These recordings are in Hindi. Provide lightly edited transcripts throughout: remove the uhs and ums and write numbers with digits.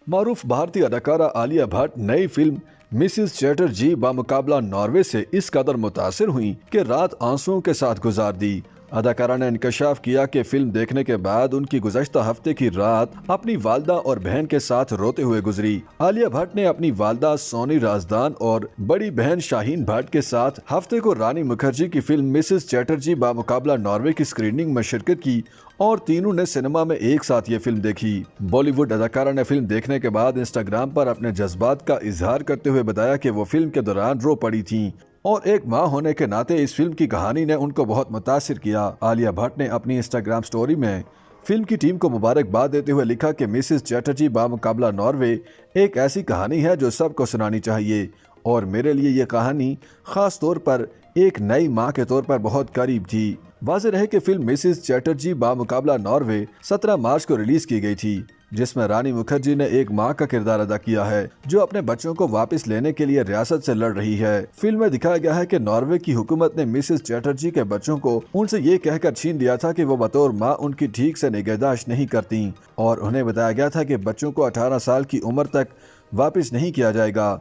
मारूफ भारतीय अदाकारा आलिया भट्ट नई फिल्म मिसेस चैटर्जी बामुकाबला नॉर्वे से इस कदर मुतासिर हुई कि रात आंसुओं के साथ गुजार दी। अदाकारा ने इंकशाफ किया कि फिल्म देखने के बाद उनकी गुज़श्ता हफ्ते की रात अपनी वालदा और बहन के साथ रोते हुए गुजरी। आलिया भट्ट ने अपनी वालदा सोनी राजदान और बड़ी बहन शाहीन भट्ट के साथ हफ्ते को रानी मुखर्जी की फिल्म मिसेस चैटर्जी बामुकाबला नॉर्वे की स्क्रीनिंग में शिरकत की और तीनों ने सिनेमा में एक साथ ये फिल्म देखी। बॉलीवुड अदाकारा ने फिल्म देखने के बाद इंस्टाग्राम पर अपने जज्बात का इजहार करते हुए बताया कि वो फिल्म के दौरान रो पड़ी थी और एक माँ होने के नाते इस फिल्म की कहानी ने उनको बहुत मुतासिर किया। आलिया भट्ट ने अपनी इंस्टाग्राम स्टोरी में फिल्म की टीम को मुबारकबाद देते हुए लिखा कि मिसेस चैटर्जी बामुकाबला नॉर्वे एक ऐसी कहानी है जो सबको सुनानी चाहिए और मेरे लिए ये कहानी खास तौर पर एक नई माँ के तौर पर बहुत करीब थी। वाज़ेह रहे कि फिल्म मिसेस चैटर्जी बामुकाबला नॉर्वे 17 मार्च को रिलीज की गई थी, जिसमें रानी मुखर्जी ने एक मां का किरदार अदा किया है जो अपने बच्चों को वापस लेने के लिए रियासत से लड़ रही है। फिल्म में दिखाया गया है कि नॉर्वे की हुकूमत ने मिसेस चैटर्जी के बच्चों को उनसे ये कहकर छीन लिया था कि वो बतौर मां उनकी ठीक से निगहदाश्त नहीं करती और उन्हें बताया गया था कि बच्चों को 18 साल की उम्र तक वापस नहीं किया जाएगा।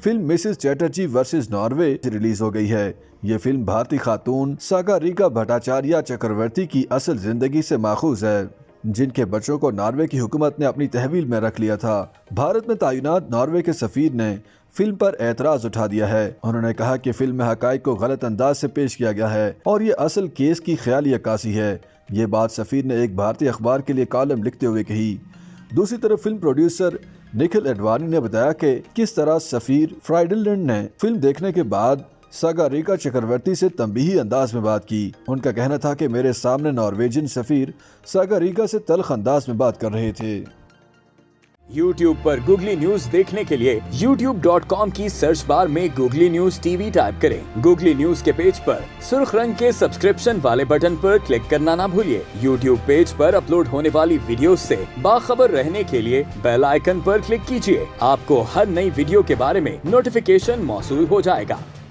Film Mrs Chatterjee versus Norway release हो गई है। ये फिल्म भारतीय खातून सागारिका भट्टाचार्य चक्रवर्ती की असल जिंदगी से माखूज है, जिनके बच्चों को नॉर्वे की हुकूमत ने अपनी तहवील में रख लिया था। भारत में तैनात नॉर्वे के सफीर ने फिल्म पर एतराज उठा दिया है। उन्होंने कहा कि फिल्म में हकाइक को गलत अंदाज से पेश किया गया है और ये असल केस की ख्याली अक्कासी है। ये बात सफीर ने एक भारतीय अखबार के लिए कॉलम लिखते हुए कही। दूसरी तरफ फिल्म प्रोड्यूसर निखिल एडवाणी ने बताया कि किस तरह सफीर फ्राइडलैंड ने फिल्म देखने के बाद सागारिका चक्रवर्ती से तंबीही अंदाज में बात की। उनका कहना था कि मेरे सामने नॉर्वेजियन सफीर सागारिका से तल्ख अंदाज में बात कर रहे थे। YouTube पर गूगली न्यूज देखने के लिए youtube.com की सर्च बार में गूगली न्यूज टीवी टाइप करें। गूगली न्यूज के पेज पर सुर्ख रंग के सब्सक्रिप्शन वाले बटन पर क्लिक करना ना भूलिए। YouTube पेज पर अपलोड होने वाली वीडियो से बाखबर रहने के लिए बेल आइकन पर क्लिक कीजिए। आपको हर नई वीडियो के बारे में नोटिफिकेशन मौसूल हो जाएगा।